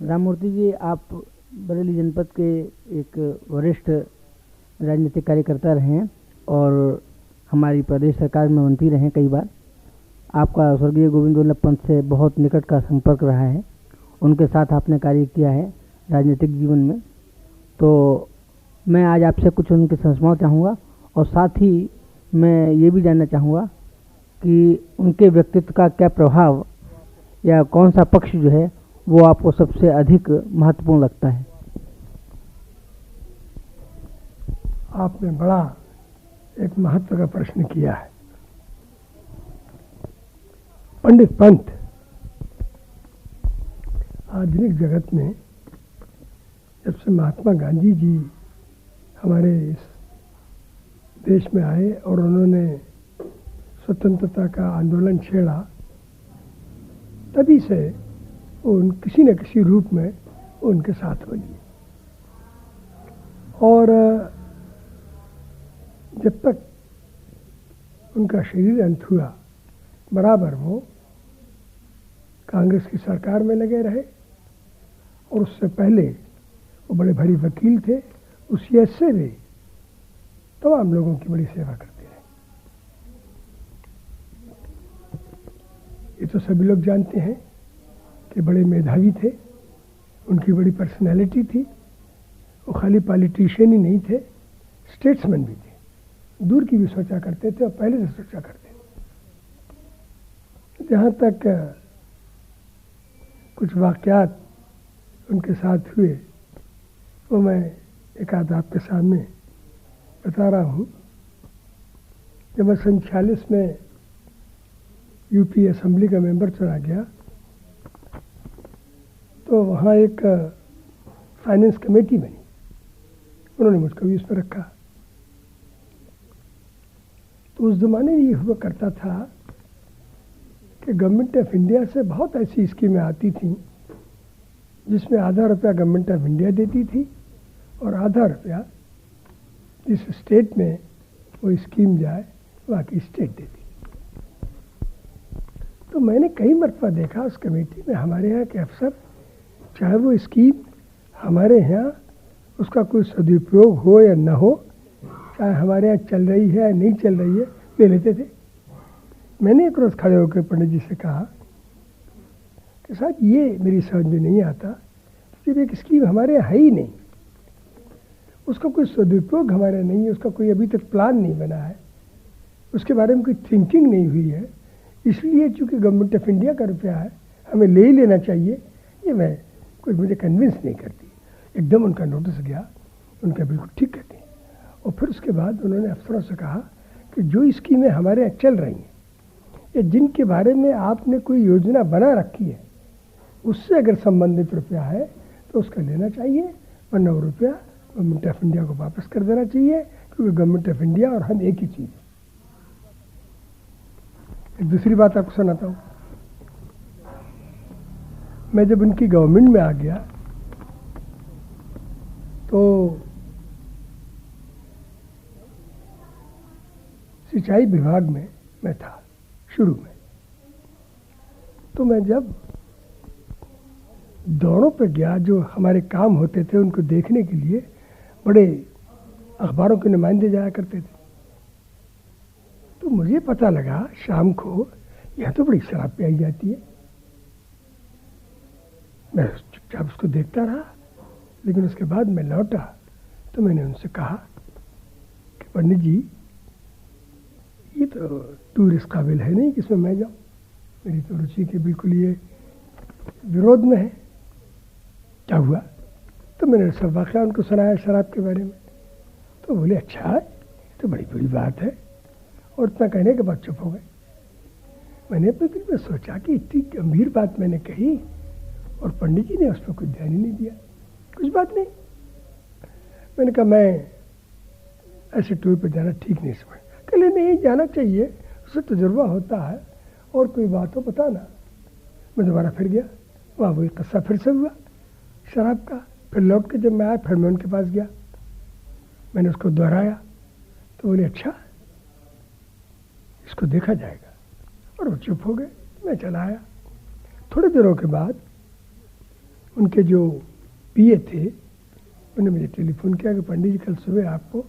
राममूर्ति जी, आप बरेली जनपद के एक वरिष्ठ राजनीतिक कार्यकर्ता रहे हैं और हमारी प्रदेश सरकार में मंत्री रहे कई बार। आपका स्वर्गीय गोविंद वल्लभ पंत से बहुत निकट का संपर्क रहा है, उनके साथ आपने कार्य किया है राजनीतिक जीवन में। तो मैं आज आपसे कुछ उनके संस्मरण चाहूँगा और साथ ही मैं ये भी जानना चाहूँगा कि उनके व्यक्तित्व का क्या प्रभाव या कौन सा पक्ष जो है वो आपको सबसे अधिक महत्वपूर्ण लगता है। आपने बड़ा एक महत्व का प्रश्न किया है। पंडित पंत आधुनिक जगत में जब से महात्मा गांधी जी हमारे इस देश में आए और उन्होंने स्वतंत्रता का आंदोलन छेड़ा, तभी से वो किसी न किसी रूप में उनके साथ हो लिए। और जब तक उनका शरीर अंत हुआ, बराबर वो कांग्रेस की सरकार में लगे रहे और उससे पहले वो बड़े भारी वकील थे। उस से भी तमाम लोगों की बड़ी सेवा करते रहे। ये तो सभी लोग जानते हैं कि बड़े मेधावी थे, उनकी बड़ी पर्सनैलिटी थी। वो खाली पॉलिटिशियन ही नहीं थे, स्टेट्समैन भी थे। दूर की भी सोचा करते थे और पहले से सोचा करते थे। जहाँ तक कुछ वाक़यात उनके साथ हुए वो मैं एक आध आपके सामने बता रहा हूँ। जब मैं सन 46 में यूपी असेंबली का मेंबर चुना गया तो वहाँ एक फाइनेंस कमेटी बनी, उन्होंने मुझको भी उस पर रखा। तो उस ज़माने में ये हुआ करता था कि गवर्नमेंट ऑफ इंडिया से बहुत ऐसी स्कीमें आती थीं जिसमें आधा रुपया गवर्नमेंट ऑफ इंडिया देती थी और आधा रुपया जिस स्टेट में वो स्कीम जाए वहाँ की स्टेट देती। तो मैंने कई मरतबा देखा उस कमेटी में हमारे यहाँ के अफसर, चाहे वो स्कीम हमारे यहाँ उसका कोई सदुपयोग हो या न हो, चाहे हमारे यहाँ चल रही है या नहीं चल रही है, ले लेते थे। मैंने एक रोज़ खड़े होकर पंडित जी से कहा कि साहब ये मेरी समझ में नहीं आता, जब एक स्कीम हमारे यहाँ है ही नहीं, उसका कोई सदुपयोग हमारे यहाँ नहीं है, उसका कोई अभी तक प्लान नहीं बना है, उसके बारे में कोई थिंकिंग नहीं हुई है, इसलिए चूँकि गवर्नमेंट ऑफ इंडिया का रुपया है हमें ले ही लेना चाहिए, ये मैं कोई मुझे कन्विंस नहीं करती। एकदम उनका नोटिस गया, उनका बिल्कुल ठीक कहते हैं। और फिर उसके बाद उन्होंने अफसरों से कहा कि जो स्कीमें हमारे यहाँ चल रही हैं या जिनके बारे में आपने कोई योजना बना रखी है, उससे अगर संबंधित रुपया है तो उसका लेना चाहिए, वरना वो रुपया गवर्नमेंट ऑफ इंडिया को वापस कर देना चाहिए, क्योंकि गवर्नमेंट ऑफ इंडिया और हम एक ही चीज़। एक दूसरी बात आपको सुनाता हूँ। मैं जब उनकी गवर्नमेंट में आ गया तो सिंचाई विभाग में मैं था शुरू में। तो मैं जब दौड़ों पे गया, जो हमारे काम होते थे उनको देखने के लिए बड़े अखबारों के नुमाइंदे जाया करते थे, तो मुझे पता लगा शाम को यह तो बड़ी शराब पिलाई जाती है। मैं चुपचाप उसको देखता रहा, लेकिन उसके बाद मैं लौटा तो मैंने उनसे कहा कि पंडित जी ये तो टूरिस्ट काबिल है नहीं कि इसमें मैं जाऊँ, मेरी तो रुचि के बिल्कुल ये विरोध में है। क्या हुआ? तो मैंने सब वाक़या उनको सुनाया शराब के बारे में। तो बोले अच्छा है, तो बड़ी बड़ी बात है, और इतना कहने के बाद चुप हो गए। मैंने अपने दिल में सोचा कि इतनी गंभीर बात मैंने कही और पंडित जी ने उस पर कुछ ध्यान ही नहीं दिया। कुछ बात नहीं। मैंने कहा मैं ऐसे टूर पर जाना ठीक नहीं समझ। कहले नहीं, जाना चाहिए, उससे तजुर्बा होता है, और कोई बात हो बताना। मैं दोबारा फिर गया, वहाँ वही किस्सा फिर से हुआ शराब का। फिर लौट के जब मैं आया फिर मैं उनके पास गया, मैंने उसको दोहराया तो बोले अच्छा इसको देखा जाएगा, और वो चुप हो गए। मैं चला आया। थोड़ी देरों के बाद उनके जो पीए थे उन्होंने मुझे टेलीफोन किया कि पंडित जी कल सुबह आपको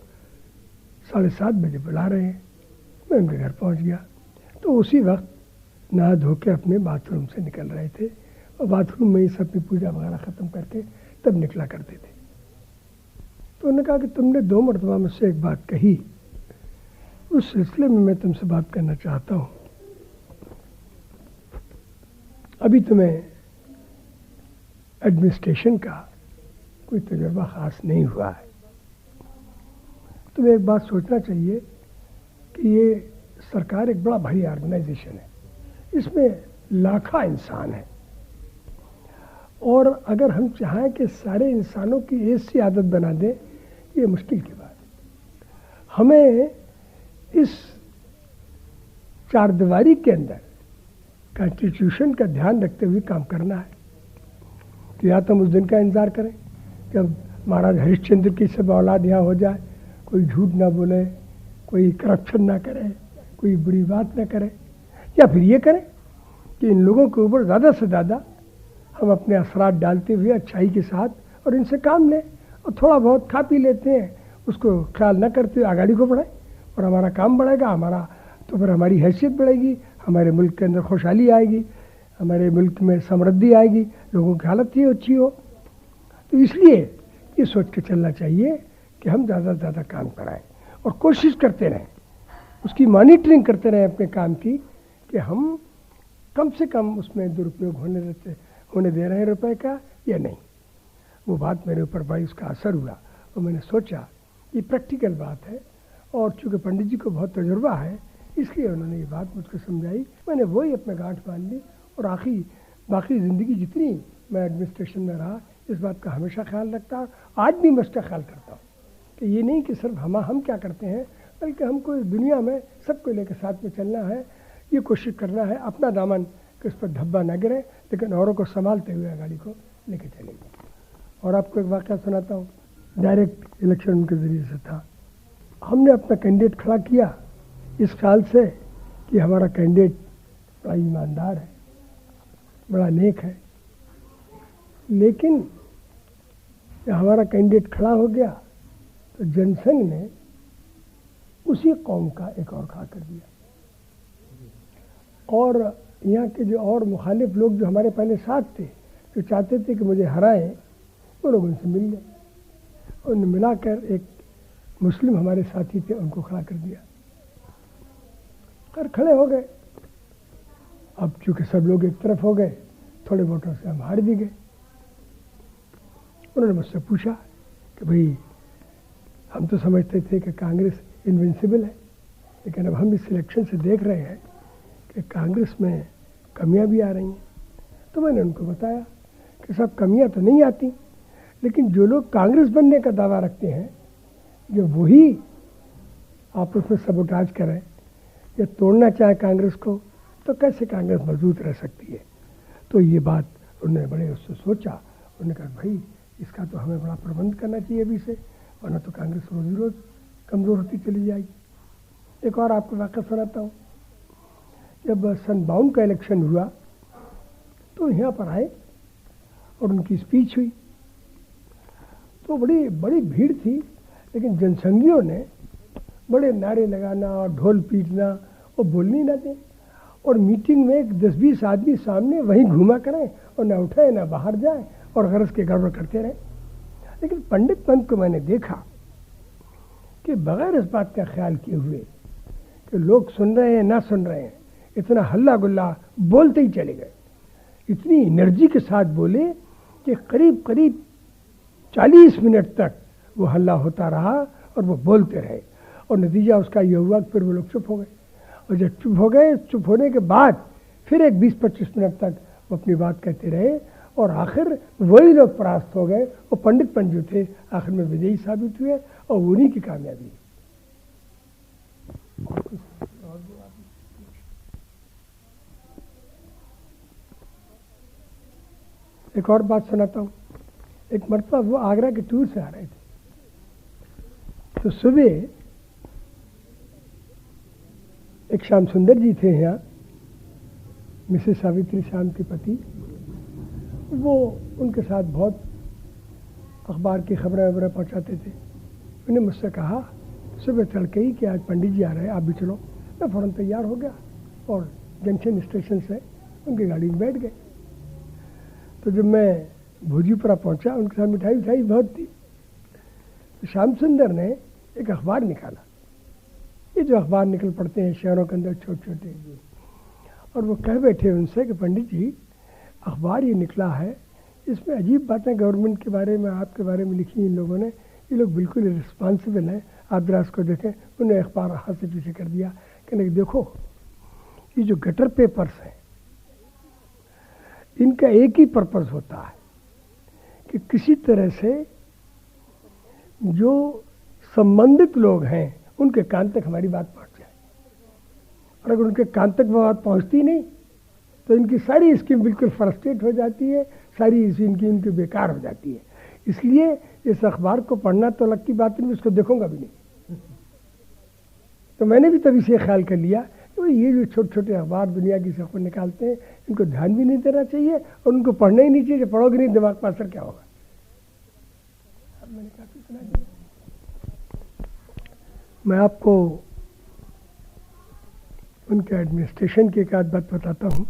7:30 बजे बुला रहे हैं। मैं उनके घर पहुंच गया तो उसी वक्त नहा धो के अपने बाथरूम से निकल रहे थे और बाथरूम में ही सब अपनी पूजा वगैरह ख़त्म करके तब निकला करते थे। तो उन्होंने कहा कि तुमने 2 मरतबा मुझसे एक बात कही, उस सिलसिले में मैं तुमसे बात करना चाहता हूँ। अभी तुम्हें एडमिनिस्ट्रेशन का कोई तजुर्बा ख़ास नहीं हुआ है। तुम्हें एक बात सोचना चाहिए कि ये सरकार एक बड़ा भारी ऑर्गेनाइजेशन है, इसमें लाखों इंसान हैं और अगर हम चाहें कि सारे इंसानों की ऐसी आदत बना दें, ये मुश्किल की बात है। हमें इस चारदीवारी के अंदर कॉन्स्टिट्यूशन का ध्यान रखते हुए काम करना है। तो या तो हम उस दिन का इंतज़ार करें जब महाराज हरिश्चंद्र की सब औलाद यहाँ हो जाए, कोई झूठ ना बोले, कोई करप्शन ना करे, कोई बुरी बात ना करे, या फिर ये करें कि इन लोगों के ऊपर ज़्यादा से ज़्यादा हम अपने असरात डालते हुए अच्छाई के साथ और इनसे काम लें और थोड़ा बहुत खा पी लेते हैं, उसको ख्याल न करते हुए आगाड़ी को बढ़ाएं और हमारा काम बढ़ेगा, हमारा तो फिर हमारी हैसियत बढ़ेगी, हमारे मुल्क के अंदर खुशहाली आएगी, हमारे मुल्क में समृद्धि आएगी, लोगों की हालत ही अच्छी हो। तो इसलिए ये सोच के चलना चाहिए कि हम ज़्यादा से ज़्यादा काम कराएं और कोशिश करते रहें, उसकी मॉनिटरिंग करते रहें अपने काम की कि हम कम से कम उसमें दुरुपयोग होने दे रहे हैं रुपए का या नहीं। वो बात मेरे ऊपर बड़ी उसका असर हुआ और मैंने सोचा ये प्रैक्टिकल बात है और चूँकि पंडित जी को बहुत तजुर्बा है इसलिए उन्होंने ये बात मुझको समझाई, मैंने वही अपने गांठ बांध ली और बाकी ज़िंदगी जितनी मैं एडमिनिस्ट्रेशन में रहा इस बात का हमेशा ख्याल रखता, आज भी मैं उसका ख्याल करता हूँ कि ये नहीं कि सिर्फ हम क्या करते हैं, बल्कि हमको इस दुनिया में सबको लेकर साथ में चलना है, ये कोशिश करना है अपना दामन कि उस पर धब्बा न गिरे, लेकिन औरों को संभालते हुए गाड़ी को लेकर चलेंगे। और आपको एक वाक़या सुनाता हूँ, डायरेक्ट इलेक्शन उनके ज़रिए से था। हमने अपना कैंडिडेट खड़ा किया इस ख्याल से कि हमारा कैंडिडेट बड़ा ईमानदार है, बड़ा नेक है, लेकिन जब हमारा कैंडिडेट खड़ा हो गया तो जनसंघ ने उसी कौम का एक और खड़ा कर दिया और यहाँ के जो और मुखालिफ लोग जो हमारे पहले साथ थे, जो चाहते थे कि मुझे हराएं, वो लोग उनसे मिल गए, उन्हें मिलाकर एक मुस्लिम हमारे साथी थे उनको खड़ा कर दिया कर खड़े हो गए। अब चूँकि सब लोग एक तरफ हो गए, थोड़े वोटों से हम हार भी गए। उन्होंने मुझसे पूछा कि भाई हम तो समझते थे कि कांग्रेस इनविंसिबल है, लेकिन अब हम इस इलेक्शन से देख रहे हैं कि कांग्रेस में कमियां भी आ रही हैं। तो मैंने उनको बताया कि सब कमियां तो नहीं आती, लेकिन जो लोग कांग्रेस बनने का दावा रखते हैं, जो वही आपस में सबोटाज करें या तोड़ना चाहे कांग्रेस को, तो कैसे कांग्रेस मजबूत रह सकती है। तो ये बात उन्होंने बड़े उससे सोचा, उन्होंने कहा भाई इसका तो हमें बड़ा प्रबंध करना चाहिए अभी से, वरना तो कांग्रेस रोज रोज कमज़ोर होती चली जाएगी। एक और आपको वाक़या सुनाता हूँ, जब सन 52 का इलेक्शन हुआ तो यहाँ पर आए और उनकी स्पीच हुई तो बड़ी बड़ी भीड़ थी, लेकिन जनसंघियों ने बड़े नारे लगाना और ढोल पीटना और बोलने ना दें, और मीटिंग में 10-20 आदमी सामने वहीं घूमा करें और ना उठाए ना बाहर जाए और गरज के गड़बड़ करते रहे। लेकिन पंडित पंत को मैंने देखा कि बगैर इस बात का ख्याल किए हुए कि लोग सुन रहे हैं ना सुन रहे हैं, इतना हल्ला गुल्ला बोलते ही चले गए, इतनी एनर्जी के साथ बोले कि करीब करीब 40 मिनट तक वो हल्ला होता रहा और वो बोलते रहे, और नतीजा उसका ये हुआ कि फिर वो लोग चुप हो गए, और जब चुप हो गए, चुप होने के बाद फिर एक 20-25 मिनट तक वो अपनी बात कहते रहे, और आखिर वही लोग परास्त हो गए और पंडित पंत जो थे आखिर में विजयी साबित हुए और उन्हीं की कामयाबी। एक और बात सुनाता हूँ। एक मरतबा वो आगरा के टूर से आ रहे थे, तो सुबह एक श्याम सुंदर जी थे यहाँ, मिसेस सावित्री श्याम के पति, वो उनके साथ बहुत अखबार की खबरें वगैरह पहुँचाते थे। उन्होंने मुझसे कहा सुबह तड़के ही कि आज पंडित जी आ रहे हैं, आप भी चलो। मैं फ़ौरन तैयार हो गया और जंक्शन स्टेशन से उनकी गाड़ी में बैठ गए। तो जब मैं भोजीपुरा पहुंचा, उनके साथ मिठाई बहुत थी। तो श्याम सुंदर ने एक अखबार निकाला, ये जो अखबार निकल पड़ते हैं शहरों के अंदर छोटे छोटे, और वो कह बैठे उनसे कि पंडित जी अखबार ये निकला है, इसमें अजीब बातें गवर्नमेंट के बारे में, आपके बारे में लिखी इन लोगों ने, ये लोग बिल्कुल रिस्पॉन्सिबल हैं, आप जरा इसको देखें। उन्हें अखबार हाथ से पीछे कर दिया, कहने देखो ये जो गटर पेपर्स हैं इनका एक ही पर्पस होता है कि किसी तरह से जो संबंधित लोग हैं उनके कान तक हमारी बात पहुंच जाए, और अगर उनके कान तक वो बात पहुंचती नहीं तो इनकी सारी स्कीम बिल्कुल फ्रस्ट्रेट हो जाती है, सारी इनकी उनकी बेकार हो जाती है। इसलिए इस अखबार को पढ़ना तो अलग की बात नहीं, इसको देखूंगा भी नहीं। तो मैंने भी तभी से ख्याल कर लिया कि ये जो छोटे छोटे अखबार दुनिया की खबर निकालते हैं इनको ध्यान भी नहीं देना चाहिए और उनको पढ़ना ही नहीं चाहिए। पढ़ोगे नहीं दिमाग पर असर क्या होगा। अब मैंने काफी सुना दिया। मैं आपको उनके एडमिनिस्ट्रेशन की एक आध बात बताता हूँ।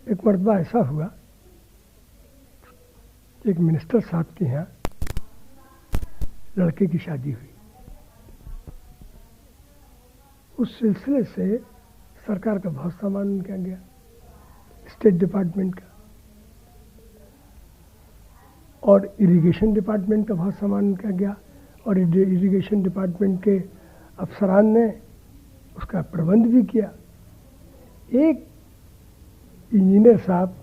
एक मरतबा ऐसा हुआ, एक मिनिस्टर साहब के यहाँ लड़के की शादी हुई। उस सिलसिले से सरकार का बहुत सामान उनके यहाँ गया, स्टेट डिपार्टमेंट का और इरिगेशन डिपार्टमेंट का बहुत सामान उनके यहाँ गया, और इरिगेशन डिपार्टमेंट के अफसरान ने उसका प्रबंध भी किया। एक इंजीनियर साहब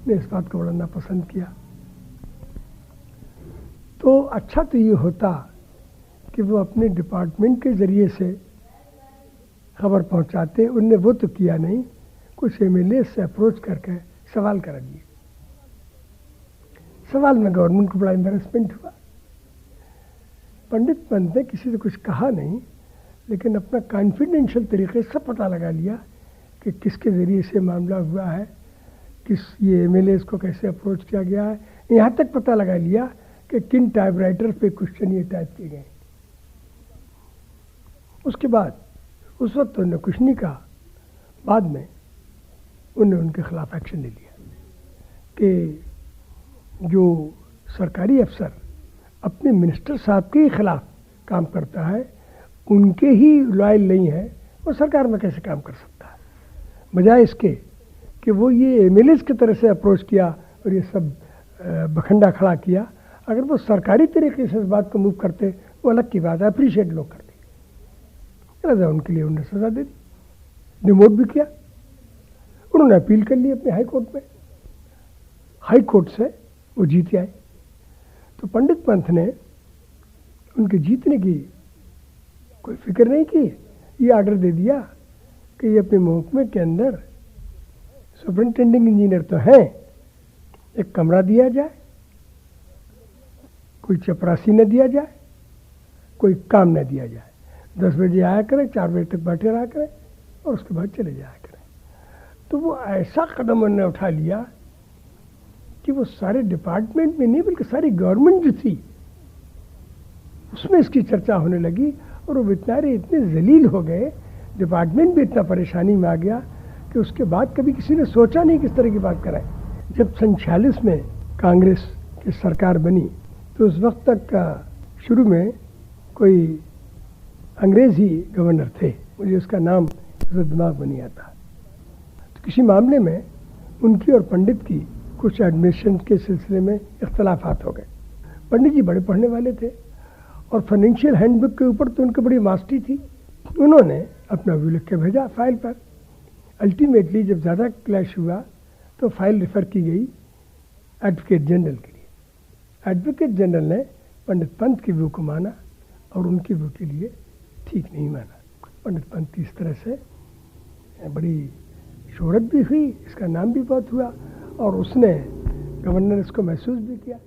ने इस बात को बड़ा नापसंद किया। तो अच्छा तो ये होता कि वो अपने डिपार्टमेंट के ज़रिए से खबर पहुंचाते, उनने वो तो किया नहीं, कुछ एमएलए से अप्रोच करके सवाल करा दिए। सवाल में गवर्नमेंट को बड़ा एम्बेरसमेंट हुआ। पंडित पंत ने किसी से कुछ कहा नहीं, लेकिन अपना कॉन्फिडेंशियल तरीके से पता लगा लिया कि किसके ज़रिए से मामला हुआ है, किस ये एमएलए को कैसे अप्रोच किया गया है। यहाँ तक पता लगा लिया कि किन टाइपराइटर पे क्वेश्चन ये टाइप किए गए। उसके बाद उस वक्त उन्होंने कुछ नहीं कहा। बाद में उन्होंने उनके खिलाफ एक्शन ले लिया कि जो सरकारी अफसर अपने मिनिस्टर साहब के खिलाफ काम करता है, उनके ही लॉयल नहीं है, वो सरकार में कैसे काम कर सकता है। बजाय इसके कि वो ये एमएलएस की तरह से अप्रोच किया और ये सब बखंडा खड़ा किया, अगर वो सरकारी तरीके से इस बात को मूव करते वो अलग की बात है, अप्रिशिएट लोग करते। राजा उनके लिए उन्होंने सजा दे दी, डिमोट भी किया। उन्होंने अपील कर ली अपने हाई कोर्ट में, हाई कोर्ट से वो जीत आए। तो पंडित पंत ने उनके जीतने की कोई फिक्र नहीं की, ये आर्डर दे दिया कि ये अपने महकमे के अंदर सुपरिंटेंडिंग इंजीनियर तो हैं, एक कमरा दिया जाए, कोई चपरासी न दिया जाए, कोई काम न दिया जाए। 10 बजे आया करें, 4 बजे तक बैठे रहा करें और उसके बाद चले जाया करें। तो वो ऐसा कदम उन्होंने उठा लिया कि वो सारे डिपार्टमेंट में नहीं बल्कि सारी गवर्नमेंट जो थी उसमें इसकी चर्चा होने लगी, और वो बेचारे इतने जलील हो गए, डिपार्टमेंट भी इतना परेशानी में आ गया कि उसके बाद कभी किसी ने सोचा नहीं किस तरह की बात कराए। जब 1946 में कांग्रेस की सरकार बनी तो उस वक्त तक का शुरू में कोई अंग्रेज ही गवर्नर थे, मुझे उसका नाम दिमाग में नहीं आता। तो किसी मामले में उनकी और पंडित की कुछ एडमिनिस्ट्रेशन के सिलसिले में इख्तलाफात हो गए। पंडित जी बड़े पढ़ने वाले थे और फाइनेंशियल हैंडबुक के ऊपर तो उनकी बड़ी मास्टरी थी। उन्होंने अपना व्यू लिख के भेजा फाइल पर। अल्टीमेटली जब ज़्यादा क्लैश हुआ तो फाइल रेफर की गई एडवोकेट जनरल के लिए। एडवोकेट जनरल ने पंडित पंत की व्यू को माना और उनकी व्यू के लिए ठीक नहीं माना। पंडित पंत की इस तरह से बड़ी शोहरत भी हुई, इसका नाम भी बहुत हुआ और उसने गवर्नर इसको महसूस भी किया।